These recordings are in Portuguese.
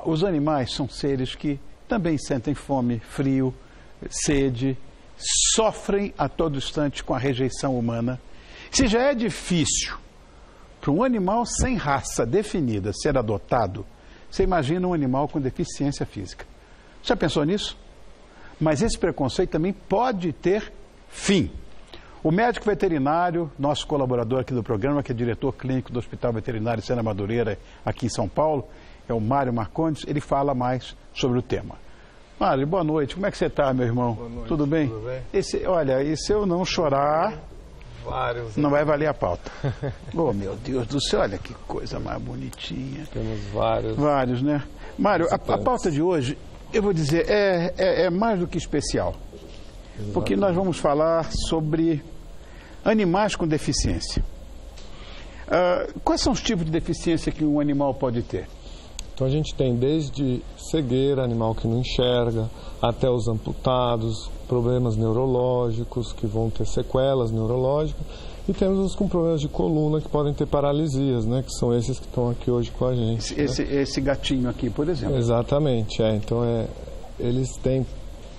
Os animais são seres que também sentem fome, frio, sede, sofrem a todo instante com a rejeição humana. Se já é difícil para um animal sem raça definida ser adotado, você imagina um animal com deficiência física. Já pensou nisso? Mas esse preconceito também pode ter fim. O médico veterinário, nosso colaborador aqui do programa, que é diretor clínico do Hospital Veterinário Sena Madureira, aqui em São Paulo, é o Mário Marcondes, ele fala mais sobre o tema. Mário, boa noite. Como é que você está, meu irmão? Boa noite. Tudo bem? Tudo bem? E se eu não chorar, não vai valer a pauta. Oh, meu Deus do céu, olha que coisa mais bonitinha. Temos vários. Vários, né? Mário, a pauta de hoje, eu vou dizer, é mais do que especial. Exatamente. Porque nós vamos falar sobre animais com deficiência. Quais são os tipos de deficiência que um animal pode ter? Então a gente tem desde cegueira, animal que não enxerga, até os amputados, problemas neurológicos, que vão ter sequelas neurológicas, e temos os com problemas de coluna, que podem ter paralisias, né? Que são esses que estão aqui hoje com a gente. Esse gatinho aqui, por exemplo. Exatamente, então eles têm,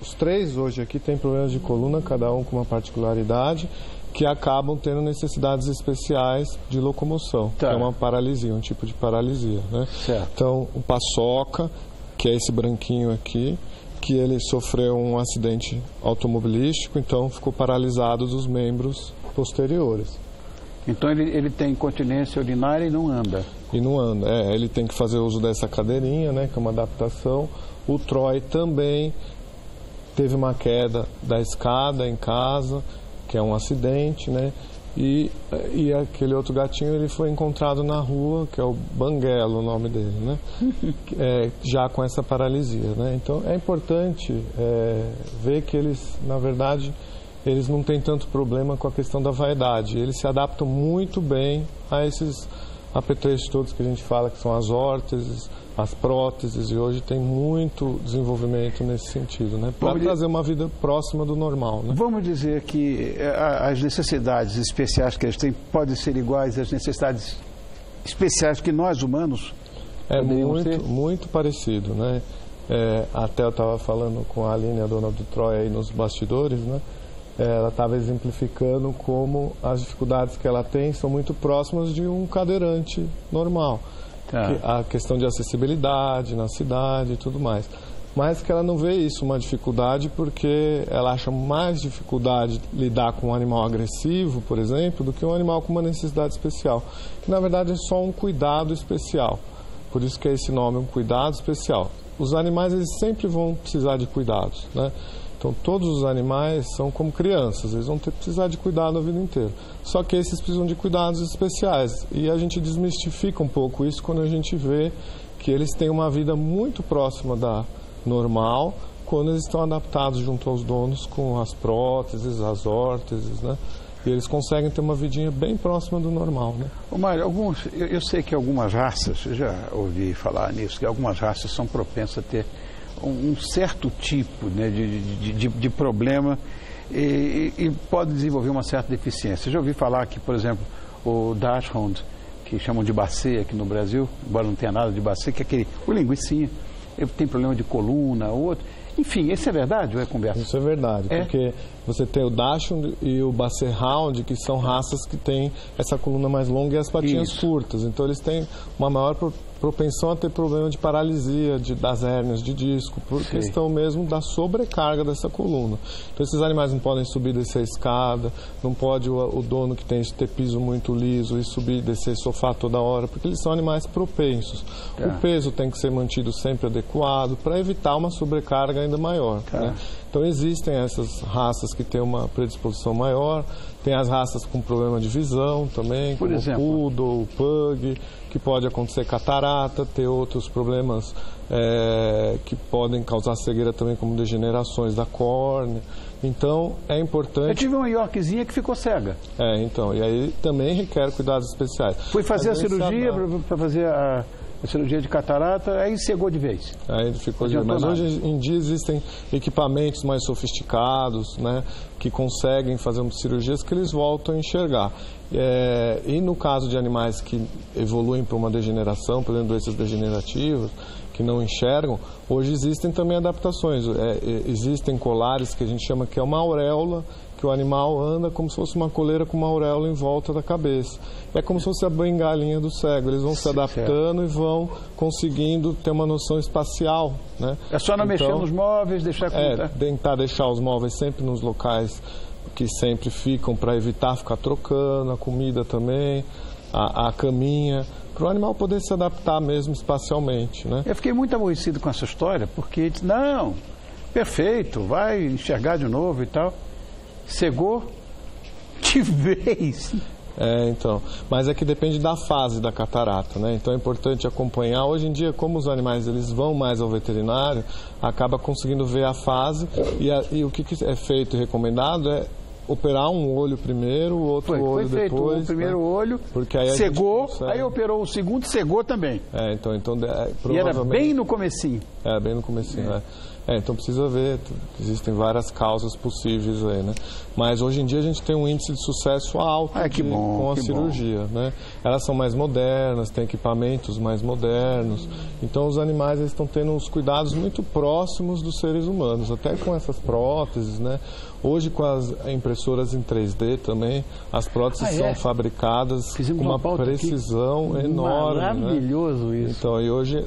os três hoje aqui têm problemas de coluna, cada um com uma particularidade, que acabam tendo necessidades especiais de locomoção, que é uma paralisia, um tipo de paralisia, né? Certo. Então, o Paçoca, que é esse branquinho aqui, que ele sofreu um acidente automobilístico, então ficou paralisado dos membros posteriores. Então ele tem incontinência urinária e não anda. E não anda, ele tem que fazer uso dessa cadeirinha, né, que é uma adaptação. O Troy também teve uma queda da escada em casa, que é um acidente, né? E aquele outro gatinho, ele foi encontrado na rua, que é o Banguelo, o nome dele, né? Já com essa paralisia, né? Então, é importante ver que eles, na verdade, eles não têm tanto problema com a questão da vaidade. Eles se adaptam muito bem a esses apetrechos todos que a gente fala, que são as órteses, as próteses, e hoje tem muito desenvolvimento nesse sentido, né? Para trazer uma vida próxima do normal, né? Vamos dizer que as necessidades especiais que eles têm podem ser iguais às necessidades especiais que nós humanos muito parecido, né? Até eu estava falando com a Aline, a dona do Troy, aí nos bastidores, né? Ela estava exemplificando como as dificuldades que ela tem são muito próximas de um cadeirante normal. A questão de acessibilidade na cidade e tudo mais. Mas que ela não vê isso uma dificuldade, porque ela acha mais dificuldade lidar com um animal agressivo, por exemplo, do que um animal com uma necessidade especial. Que, na verdade, é só um cuidado especial. Por isso que é esse nome, um cuidado especial. Os animais, eles sempre vão precisar de cuidados, né? Então, todos os animais são como crianças, eles vão precisar de cuidado a vida inteira. Só que esses precisam de cuidados especiais. E a gente desmistifica um pouco isso quando a gente vê que eles têm uma vida muito próxima da normal, quando eles estão adaptados junto aos donos com as próteses, as órteses, né? E eles conseguem ter uma vidinha bem próxima do normal, né? Mário, eu sei que algumas raças, eu já ouvi falar nisso, que algumas raças são propensas a ter um certo tipo, né, de problema e pode desenvolver uma certa deficiência. Eu já ouvi falar que, por exemplo, o Dachshund, que chamam de Basset aqui no Brasil, embora não tenha nada de Basset, que é o linguicinha, ele tem problema de coluna, o outro. Enfim, isso é verdade ou é conversa? Isso é verdade, porque você tem o Dachshund e o Basset Hound, que são raças que têm essa coluna mais longa e as patinhas curtas. Então, eles têm uma maior propensão a ter problema de paralisia, das hérnias de disco, por questão mesmo da sobrecarga dessa coluna. Então, esses animais não podem subir e descer a escada, não pode o dono que tem de ter piso muito liso e subir e descer sofá toda hora, porque eles são animais propensos. O peso tem que ser mantido sempre adequado para evitar uma sobrecarga ainda maior, né? Então, existem essas raças que têm uma predisposição maior, tem as raças com problema de visão também, como o Poodle, o Pug, que pode acontecer catarata, ter outros problemas que podem causar cegueira também, como degenerações da córnea. Então, é importante... Eu tive uma Yorkzinha que ficou cega. Então, e aí também requer cuidados especiais. Fui fazer a cirurgia para fazer a cirurgia de catarata, aí cegou de vez. Aí ficou de vez. Mas hoje em dia existem equipamentos mais sofisticados, né, que conseguem fazer cirurgias que eles voltam a enxergar. E no caso de animais que evoluem para uma degeneração, por exemplo, doenças degenerativas, que que não enxergam, hoje existem também adaptações. Existem colares que a gente chama que é uma auréola, que o animal anda como se fosse uma coleira com uma auréola em volta da cabeça. É como se fosse a bengalinha do cego. Eles vão se adaptando e vão conseguindo ter uma noção espacial, né? É só não mexer nos móveis, deixar contar. Tentar deixar os móveis sempre nos locais que sempre ficam, para evitar ficar trocando, a comida também, a caminha, para o animal poder se adaptar mesmo espacialmente, né? Eu fiquei muito aborrecido com essa história, porque disse, não, perfeito, vai enxergar de novo e tal. Cegou de vez. Então, mas é que depende da fase da catarata, né? Então é importante acompanhar. Hoje em dia, como os animais eles vão mais ao veterinário, acaba conseguindo ver a fase e o que é feito e recomendado é operar um olho primeiro, o outro olho depois. Foi feito o primeiro olho, porque aí cegou, aí operou o segundo, cegou também. Então e era bem no comecinho. Bem no comecinho, então precisa ver, existem várias causas possíveis aí, né? Mas hoje em dia a gente tem um índice de sucesso alto com a cirurgia, né? Elas são mais modernas, têm equipamentos mais modernos, então os animais eles estão tendo uns cuidados muito próximos dos seres humanos, até com essas próteses, né? Hoje com as impressoras em 3D também, as próteses são fabricadas com uma precisão enorme. Maravilhoso isso. Então, e hoje,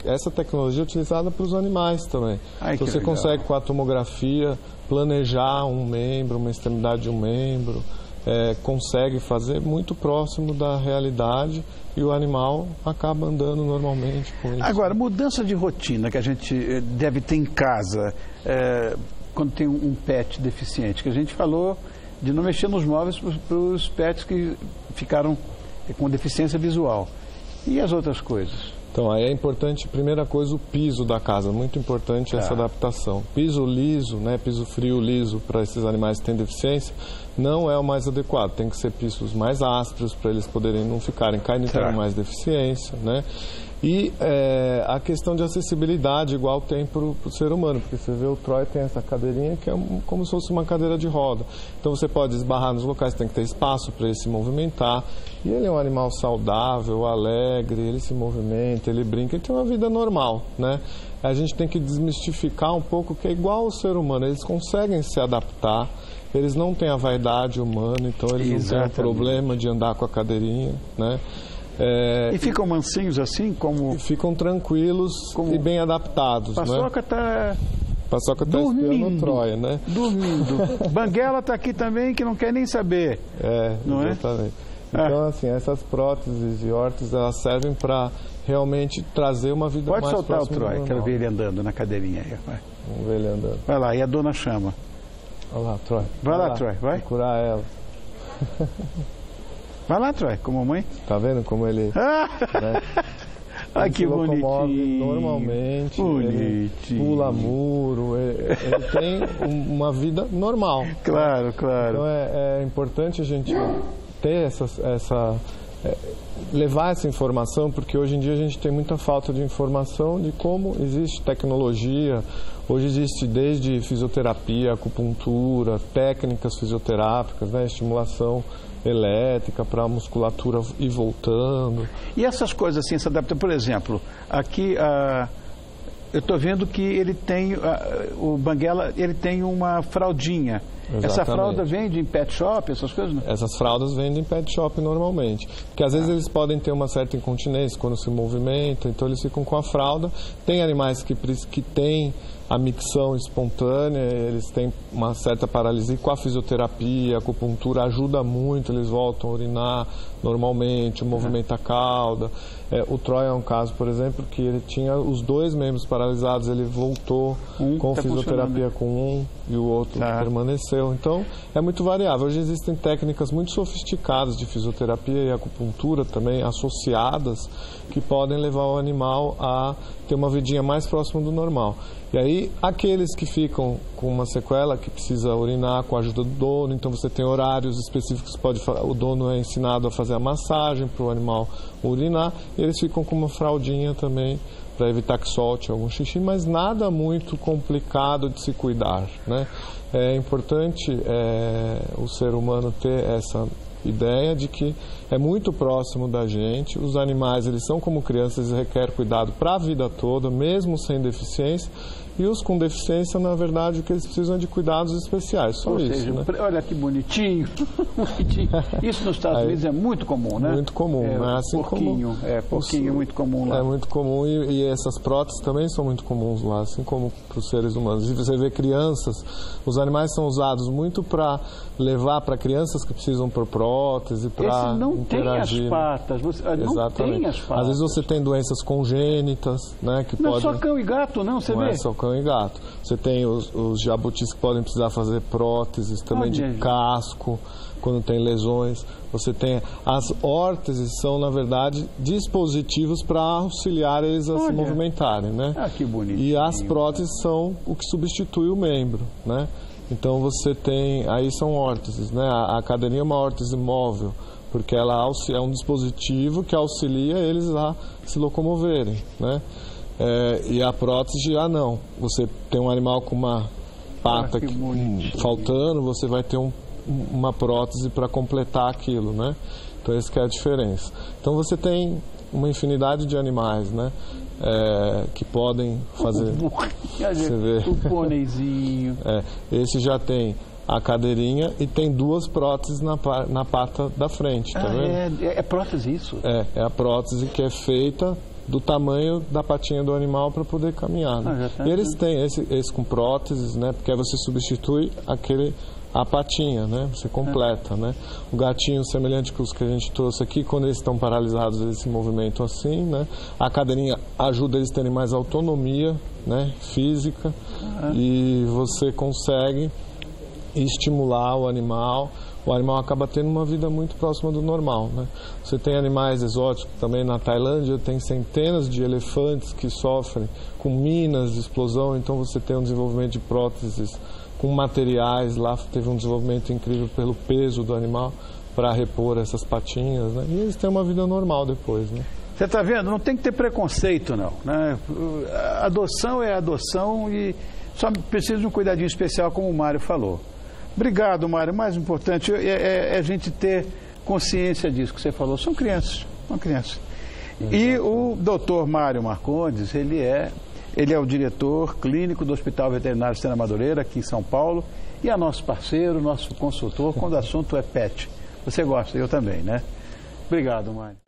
essa tecnologia é utilizada para os animais também. Então, você consegue com a tomografia planejar um membro, uma extremidade de um membro, consegue fazer muito próximo da realidade e o animal acaba andando normalmente com isso. Agora, mudança de rotina que a gente deve ter em casa, quando tem um pet deficiente, que a gente falou de não mexer nos móveis para os pets que ficaram com deficiência visual. E as outras coisas? Então, aí é importante, primeira coisa, o piso da casa, muito importante essa adaptação. Piso liso, né, piso frio liso para esses animais que têm deficiência, não é o mais adequado. Tem que ser pisos mais ásperos para eles poderem não ficarem caindo e terem mais deficiência, né? E a questão de acessibilidade igual tem para o ser humano, porque você vê o Troy tem essa cadeirinha que é como se fosse uma cadeira de roda. Então você pode esbarrar nos locais, tem que ter espaço para ele se movimentar. E ele é um animal saudável, alegre, ele se movimenta, ele brinca, ele tem uma vida normal, né? A gente tem que desmistificar um pouco que é igual ao ser humano, eles conseguem se adaptar, eles não têm a vaidade humana, então eles não têm o problema de andar com a cadeirinha, né? E ficam mansinhos assim, como... Ficam tranquilos e bem adaptados. Paçoca está... Paçoca está espiando Troia, né? Dormindo. Banguela está aqui também, que não quer nem saber. Não exatamente. Então, assim, essas próteses e órteses, elas servem para realmente trazer uma vida mais próxima. Pode soltar o Troy, quero ver ele andando na cadeirinha aí. Vamos ver ele andando. Vai lá, e a dona chama. Olha lá, Troy. Vai lá, Troy, vai. Procurar ela. Vai lá, Troy, com a mamãe. Tá vendo como ele... né? Ai, que bonitinho. Normalmente, ele pula muro, ele tem uma vida normal. Claro, claro. Então é importante a gente ter levar essa informação, porque hoje em dia a gente tem muita falta de informação de como existe tecnologia. Hoje existe desde fisioterapia, acupuntura, técnicas fisioterápicas, né, estimulação elétrica para a musculatura ir voltando. E essas coisas assim se adaptam, por exemplo, aqui eu estou vendo que ele tem, o Banguela, ele tem uma fraldinha. Exatamente. Essa fralda vende em pet shop, essas coisas? Não? Essas fraldas vendem em pet shop normalmente. Porque às vezes eles podem ter uma certa incontinência quando se movimentam, então eles ficam com a fralda. Tem animais que têm a micção espontânea, eles têm uma certa paralisia. Com a fisioterapia, a acupuntura ajuda muito, eles voltam a urinar normalmente, movimenta a cauda. O Troy é um caso, por exemplo, que ele tinha os dois membros paralisados, ele voltou com fisioterapia com um e o outro permaneceu. Então, é muito variável. Hoje existem técnicas muito sofisticadas de fisioterapia e acupuntura também associadas que podem levar o animal a ter uma vidinha mais próxima do normal. E aí, aqueles que ficam com uma sequela que precisa urinar com a ajuda do dono, então você tem horários específicos, o dono é ensinado a fazer a massagem para o animal urinar, e eles ficam com uma fraldinha também para evitar que solte algum xixi, mas nada muito complicado de se cuidar, né? É importante o ser humano ter essa ideia de que é muito próximo da gente. Os animais, eles são como crianças, eles requerem cuidado para a vida toda, mesmo sem deficiência. E os com deficiência, na verdade, o que eles precisam é de cuidados especiais, só isso. Seja, né? Olha que bonitinho. Isso nos Estados Unidos é muito comum, né? Muito comum, né? Assim porquinho, porquinho é muito comum lá. É muito comum e essas próteses também são muito comuns lá, assim como para os seres humanos. E você vê crianças, os animais são usados muito para levar para crianças que precisam por prótese, para interagir. Tem as patas, não tem as patas. Às vezes você tem doenças congênitas, né? Que não podem... é só cão e gato, não, você vê? Não é só cão e gato. Você tem os jabutis que podem precisar fazer próteses também de casco, quando tem lesões. Você tem as órteses, são na verdade dispositivos para auxiliar eles a se movimentarem, né? Ah, que bonitinho. E as próteses são o que substitui o membro, né? Então você tem, aí são órteses, né? A cadeirinha é uma órtese móvel, porque ela é um dispositivo que auxilia eles a se locomoverem, né? E a prótese já não. Você tem um animal com uma pata faltando, você vai ter uma prótese para completar aquilo, né? Então essa que é a diferença. Então você tem uma infinidade de animais, né? Que podem fazer. Você vê. O pôneizinho. Esse já tem a cadeirinha e tem duas próteses na pata da frente, tá vendo? É prótese isso? É a prótese que é feita do tamanho da patinha do animal para poder caminhar, né? E eles têm esse com próteses, né? Porque aí você substitui a patinha, né? Você completa, né? O gatinho, semelhante com os que a gente trouxe aqui, quando eles estão paralisados, eles se movimentam assim, né? A cadeirinha ajuda eles a terem mais autonomia, né? Física, e você consegue estimular o animal acaba tendo uma vida muito próxima do normal, né? Você tem animais exóticos também na Tailândia, tem centenas de elefantes que sofrem com minas de explosão, então você tem um desenvolvimento de próteses com materiais, lá teve um desenvolvimento incrível pelo peso do animal para repor essas patinhas, né? E eles têm uma vida normal depois, né? Você está vendo? Não tem que ter preconceito, não, né? A adoção é adoção e só precisa de um cuidadinho especial, como o Mário falou. Obrigado, Mário. O mais importante é a gente ter consciência disso que você falou. São crianças. E o doutor Mário Marcondes, ele é o diretor clínico do Hospital Veterinário Sena Madureira, aqui em São Paulo, e é nosso parceiro, nosso consultor, quando o assunto é pet. Você gosta, eu também, né? Obrigado, Mário.